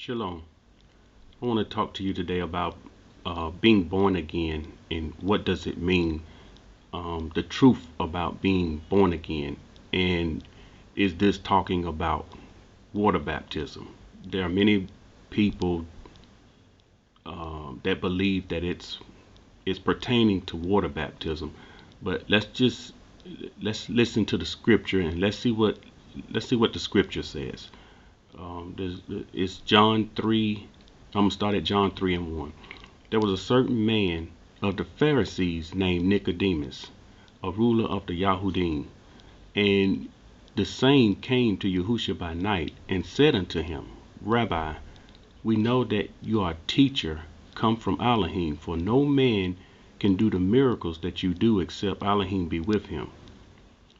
Shalom. I want to talk to you today about being born again and what does it mean, the truth about being born again. And is this talking about water baptism? There are many people that believe that it's pertaining to water baptism, but let's listen to the scripture and let's see what the scripture says. It's John 3. I'm going to start at John 3 and 1. There was a certain man of the Pharisees named Nicodemus, a ruler of the Yahudim, and the same came to Yahushua by night and said unto him, Rabbi, we know that you are a teacher come from Elohim, for no man can do the miracles that you do except Elohim be with him.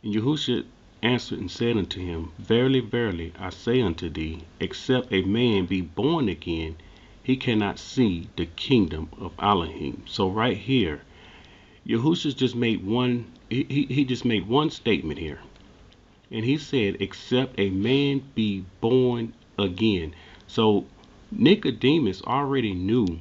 And Yahushua answered and said unto him, Verily, verily, I say unto thee, except a man be born again, he cannot see the kingdom of Elohim. So right here, Yahushua just made he just made one statement here. And he said, except a man be born again. So Nicodemus already knew.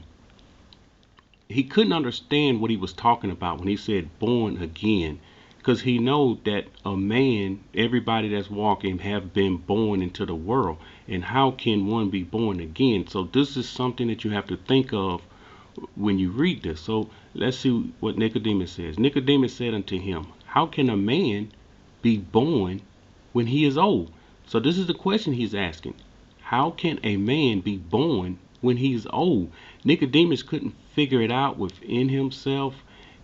He couldn't understand what he was talking about when he said born again, because he know that a man, everybody that's walking have been born into the world, and how can one be born again? So this is something that you have to think of when you read this. So let's see what Nicodemus says. Nicodemus said unto him, how can a man be born when he is old? So this is the question he's asking. How can a man be born when he's old? Nicodemus couldn't figure it out within himself.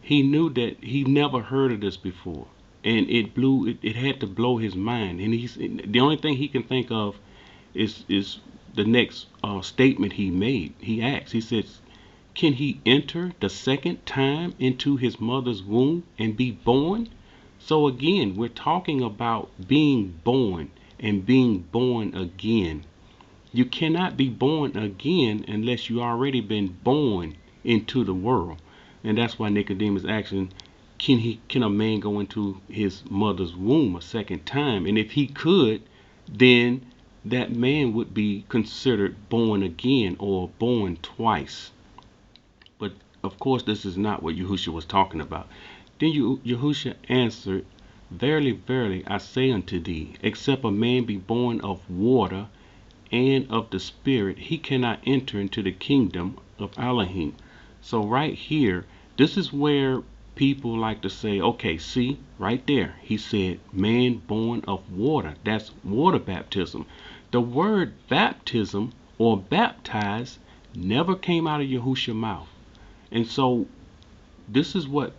He knew that he never heard of this before, and it had to blow his mind. And the only thing he can think of is the next statement he made. He asked, he says, can he enter the second time into his mother's womb and be born? So again, we're talking about being born and being born again. You cannot be born again unless you already been born into the world. And that's why Nicodemus asking, can a man go into his mother's womb a second time? And if he could, then that man would be considered born again or born twice. But of course, this is not what Yahushua was talking about. Then Yahushua answered, Verily, verily, I say unto thee, except a man be born of water and of the Spirit, he cannot enter into the kingdom of Elohim. So right here, this is where people like to say, okay, see, right there, he said, man born of water. That's water baptism. The word baptism or baptize never came out of Yahushua's mouth. And so this is what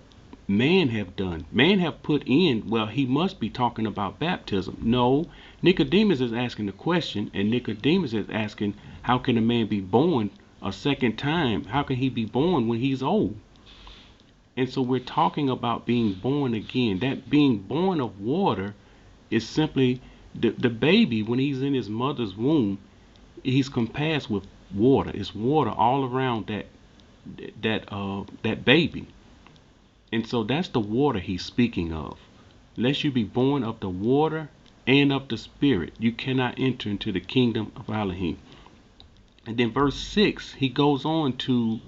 man have done. Man have put in, well, he must be talking about baptism. No, Nicodemus is asking the question, and Nicodemus is asking, how can a man be born a second time? How can he be born when he's old? And so we're talking about being born again. That being born of water is simply the baby when he's in his mother's womb, he's compassed with water. It's water all around that baby. And so that's the water he's speaking of. Lest you be born of the water and of the Spirit, you cannot enter into the kingdom of Elohim. And then verse 6, he goes on to,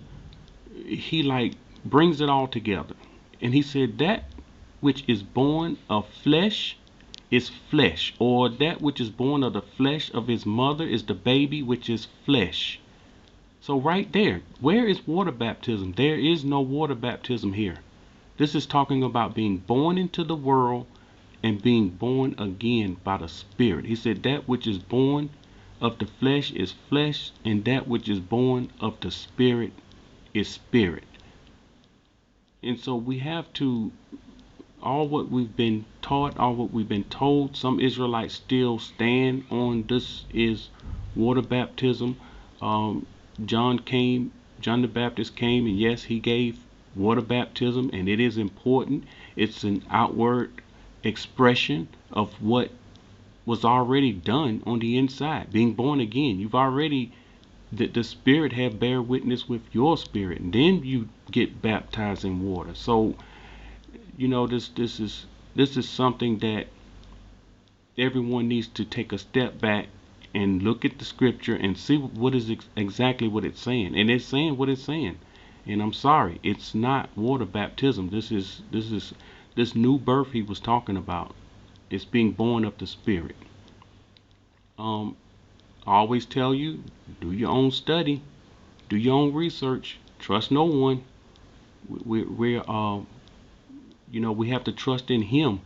he brings it all together. And he said, that which is born of flesh is flesh, or that which is born of the flesh of his mother is the baby which is flesh. So right there, where is water baptism? There is no water baptism here. This is talking about being born into the world and being born again by the Spirit. He said that which is born of the flesh is flesh, and that which is born of the Spirit is spirit. And so we have to, all what we've been taught, all what we've been told, some Israelites still stand on this is water baptism. John the Baptist came, and yes, he gave water baptism, and it is important. It's an outward expression of what was already done on the inside, being born again. You've already, the Spirit have bear witness with your spirit, and then you get baptized in water. So this is something that everyone needs to take a step back and look at the scripture and see what is exactly what it's saying. And it's saying what it's saying. And I'm sorry, it's not water baptism. This new birth he was talking about. It's being born of the Spirit. I always tell you, do your own study, do your own research, trust no one. We have to trust in Him.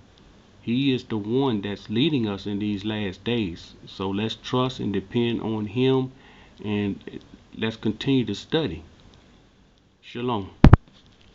He is the one that's leading us in these last days. So let's trust and depend on Him, and let's continue to study. Shalom.